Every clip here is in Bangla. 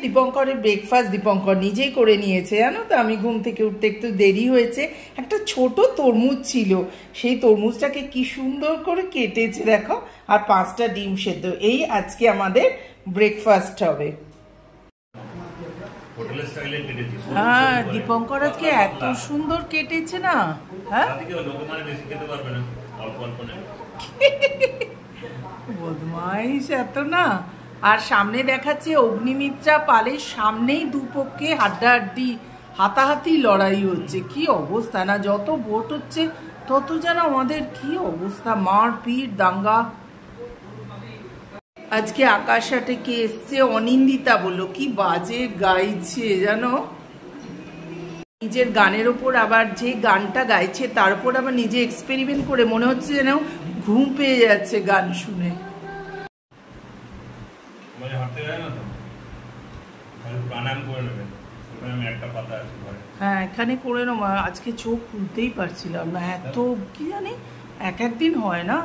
দীপঙ্করের ব্রেকফাস্ট দীপঙ্কর নিজেই করে নিয়েছে, জানো তো। আমি ঘুম থেকে উঠতে একটু দেরি হয়েছে। একটা ছোট তরমুজ ছিল, সেই তরমুজটাকে কি সুন্দর করে কেটেছে দেখো, আর 5টা ডিম সেদ্ধ। এই আজকে আমাদের ব্রেকফাস্ট হবে। হ্যাঁ, দীপঙ্কর আজকে এত সুন্দর কেটেছে না। হ্যাঁ, বদমাইশ এত না। আর সামনে দেখাচ্ছে অগ্নিমিত্রা পালের সামনেই দুপক্ষে হাড্ডাহাড্ডি হাতাহাতি লড়াই হচ্ছে। কি অবস্থা না, যত ভোট হচ্ছে তত যেন আমাদের কি অবস্থা, মারপিট দাঙ্গা। আজকে আকাশা থেকে এসছে অনিন্দিতা, বললো কি বাজে গাইছে জানো। নিজের গানের ওপর আবার যে গানটা গাইছে তার উপর আবার নিজে এক্সপেরিমেন্ট করে, মনে হচ্ছে যেন ঘুম পেয়ে যাচ্ছে গান শুনে। হ্যাঁ, এখানে করে নেবো। আজকে চোখ খুলতেই পারছিলাম না, এত কি জানি এক একদিন হয় না।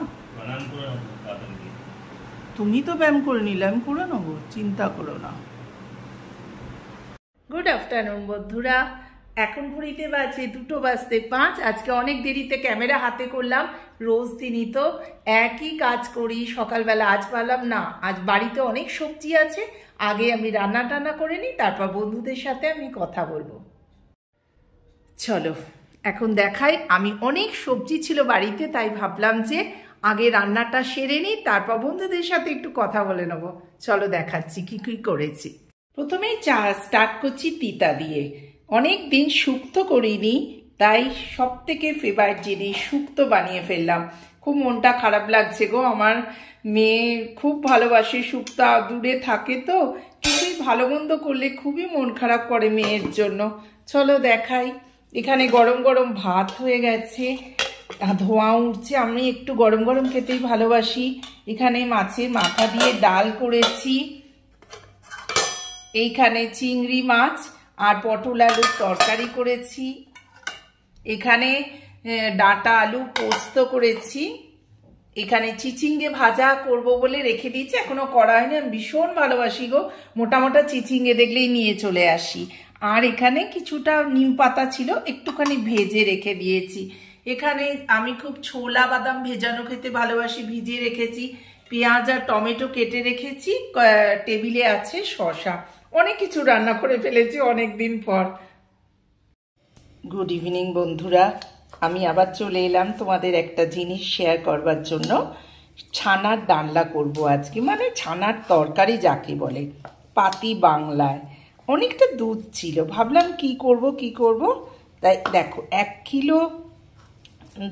তুমি তো ব্যায়াম করে নিলে, আমি করে নেবো, চিন্তা করো না। গুড আফটারনুন বন্ধুরা, এখন ঘড়িতে বাজে 2:05। আজকে অনেক দেরিতে ক্যামেরা হাতে করলাম। রোজ দিনই তো একই কাজ করি সকালবেলা, আজ পারলাম না। আজ বাড়িতে অনেক সবজি আছে, আগে আমি রান্না টান্না করে নিই, তারপর বন্ধুদের সাথে আমি কথা বলবো। চলো এখন দেখাই। আমি অনেক সবজি ছিল বাড়িতে, তাই ভাবলাম যে আগে রান্নাটা সেরে নিই, তারপর বন্ধুদের সাথে একটু কথা বলে নেবো। চলো দেখাচ্ছি কি কি করেছি। প্রথমেই স্টার্ট করছি তিতা দিয়ে। অনেক দিন শুক্তো করিনি, তাই সব থেকে ফেভারিট জিনিস শুক্তো বানিয়ে ফেললাম। খুব মনটা খারাপ লাগছে গো, আমার মেয়ে খুব ভালোবাসে শুক্তো, দূরে থাকে তো কিছুই ভালো মন্দ করলে খুবই মন খারাপ করে মেয়ের জন্য। চলো দেখাই। এখানে গরম গরম ভাত হয়ে গেছে, ধোঁয়া উঠছে। আমি একটু গরম গরম খেতেই ভালোবাসি। এখানে মাছের মাথা দিয়ে ডাল করেছি, এইখানে চিংড়ি মাছ আর পটল আলুর তরকারি করেছি, এখানে ডাঁটা আলু পোস্ত করেছি, এখানে চিচিঙ্গে ভাজা করব বলে রেখে দিয়েছি, এখনো করা হয়নি। আমি ভীষণ ভালোবাসি গো, মোটা মোটা চিচিঙ্গে দেখলেই নিয়ে চলে আসি। আর এখানে কিছুটা নিম পাতা ছিল, একটুখানি ভেজে রেখে দিয়েছি। এখানে আমি খুব ছোলা বাদাম ভেজানো খেতে ভালোবাসি, ভিজিয়ে রেখেছি। পেঁয়াজ আর টমেটো কেটে রেখেছি, টেবিলে আছে শসা। অনেক কিছু রান্না করে ফেলেছি অনেক দিন পর। গুড ইভিনিং বন্ধুরা, আমি আবার চলে এলাম তোমাদের একটা জিনিস শেয়ার করবার জন্য। ছানার ডালনা করব আজকে, মানে ছানার তরকারি যাকে বলে পাতি বাংলায়। অনেকটা দুধ ছিল, ভাবলাম কি করব। তাই দেখো 1 কিলো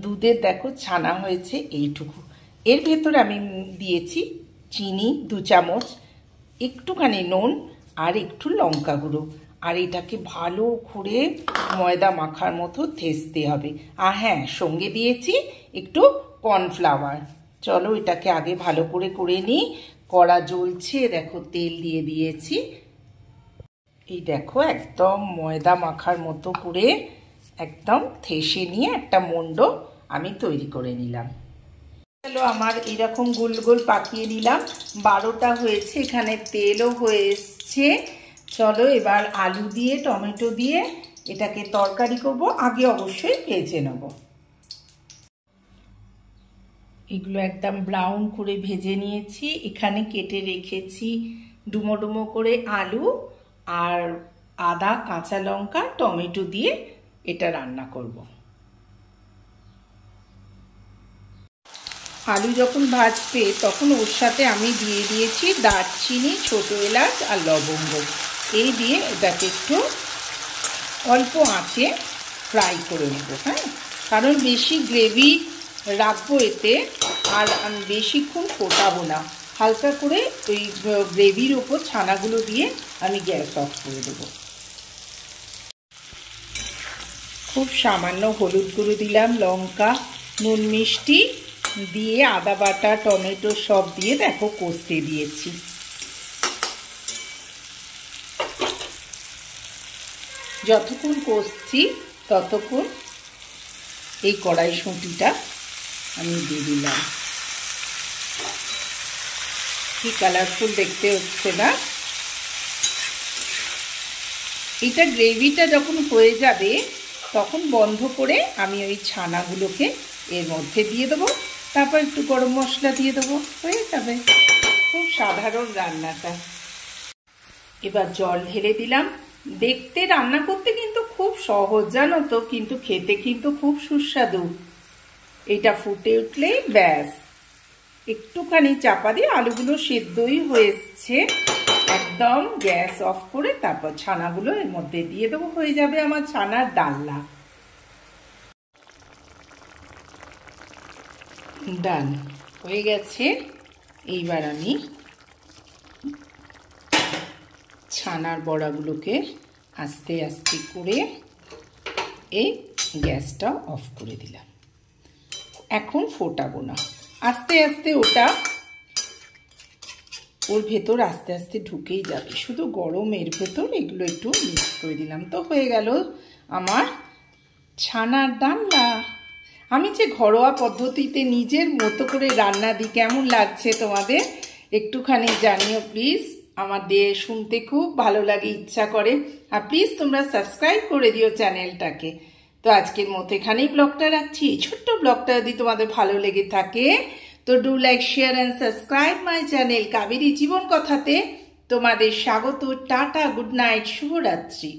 দুধের দেখো ছানা হয়েছে এইটুকু। এর ভেতরে আমি দিয়েছি চিনি 2 চামচ, একটুখানি নুন আর একটু লঙ্কা গুঁড়ো। আর এটাকে ভালো করে ময়দা মাখার মতো থেসতে হবে। আর হ্যাঁ, সঙ্গে দিয়েছি একটু কর্নফ্লাওয়ার। চলো এটাকে আগে ভালো করে নিই। কড়া জ্বলছে, দেখো তেল দিয়ে দিয়েছি। এই দেখো একদম ময়দা মাখার মতো করে একদম থেসে নিয়ে একটা মন্ড আমি তৈরি করে নিলাম। চলো আমার এরকম গোল গোল পাকিয়ে নিলাম। 12টা হয়েছে, এখানে তেলও হয়ে এসছে। চলো এবার আলু দিয়ে টমেটো দিয়ে এটাকে তরকারি করব। আগে অবশ্যই ভেজে নেব। এগুলো একদম ব্রাউন করে ভেজে নিয়েছি। এখানে কেটে রেখেছি ডুমো ডুমো করে আলু আর আদা কাঁচা লঙ্কা টমেটো দিয়ে এটা রান্না করব। আলু যখন ভাজবে তখন ওর সাথে আমি দিয়ে দিয়েছি দারচিনি, ছোট এলাচ আর লবঙ্গ। এই দিয়ে এটাকে একটু অল্প আঁচে ফ্রাই করে নেব। হ্যাঁ, কারণ বেশি গ্রেভি রাখবো এতে, আর আমি বেশিক্ষণ ফোটাবো না। হালকা করে ওই গ্রেভির ওপর ছানাগুলো দিয়ে আমি গ্যাস অফ করে দেবো। খুব সামান্য হলুদ গুঁড়ো দিলাম, লঙ্কা, নুন মিষ্টি দিয়ে আদা বাটা টমেটো সব দিয়ে দেখো কষতে দিয়েছি। যতক্ষণ কষছি ততক্ষণ এই কড়াইশুঁটিটা আমি দিয়ে দিলাম। কি কালারফুল দেখতে হচ্ছে না? এটা গ্রেভিটা যখন হয়ে যাবে তখন বন্ধ করে আমি ওই ছানাগুলোকে এর মধ্যে দিয়ে দেবো, তারপর একটু গরম মশলা দিয়ে দেবো, হয়ে যাবে। খুব সাধারণ রান্নাটা। এবার জল ঢেলে দিলাম। দেখতে রান্না করতে কিন্তু খুব সহজ জানো তো, কিন্তু খেতে কিন্তু খুব সুস্বাদু। এটা ফুটে উঠলেই ব্যাস, একটুখানি চাপা দিয়ে আলুগুলো সেদ্ধই হয়েছে, একদম গ্যাস অফ করে তারপর ছানাগুলো এর মধ্যে দিয়ে দেবো, হয়ে যাবে আমার ছানার ডালনা। ডান হয়ে গেছে। এইবার আমি ছানার বড়াগুলোকে আস্তে আস্তে করে এই গ্যাসটা অফ করে দিলাম। এখন ফোটাবো না, আস্তে আস্তে ওটা ওর ভেতর আস্তে আস্তে ঢুকেই যাবে, শুধু গরমের ভেতর এগুলো একটু মিক্স করে দিলাম, তো হয়ে গেল আমার ছানার ডালনা। আমি যে ঘরোয়া পদ্ধতিতে নিজের মতো করে রান্না দিই, কেমন লাগছে তোমাদের একটুখানি জানিও প্লিজ। আমাদের শুনতে খুব ভালো লাগে, ইচ্ছা করে। আর প্লিজ তোমরা সাবস্ক্রাইব করে দিও চ্যানেলটাকে। তো আজকের মতো এখানেই ব্লগটা রাখছি। এই ছোট্ট ব্লগটা যদি তোমাদের ভালো লেগে থাকে তো do like, share and subscribe my channel Kaberi Jibon কথাতে। তোমাদের স্বাগত। টাটা, গুড নাইট, শুভরাত্রি।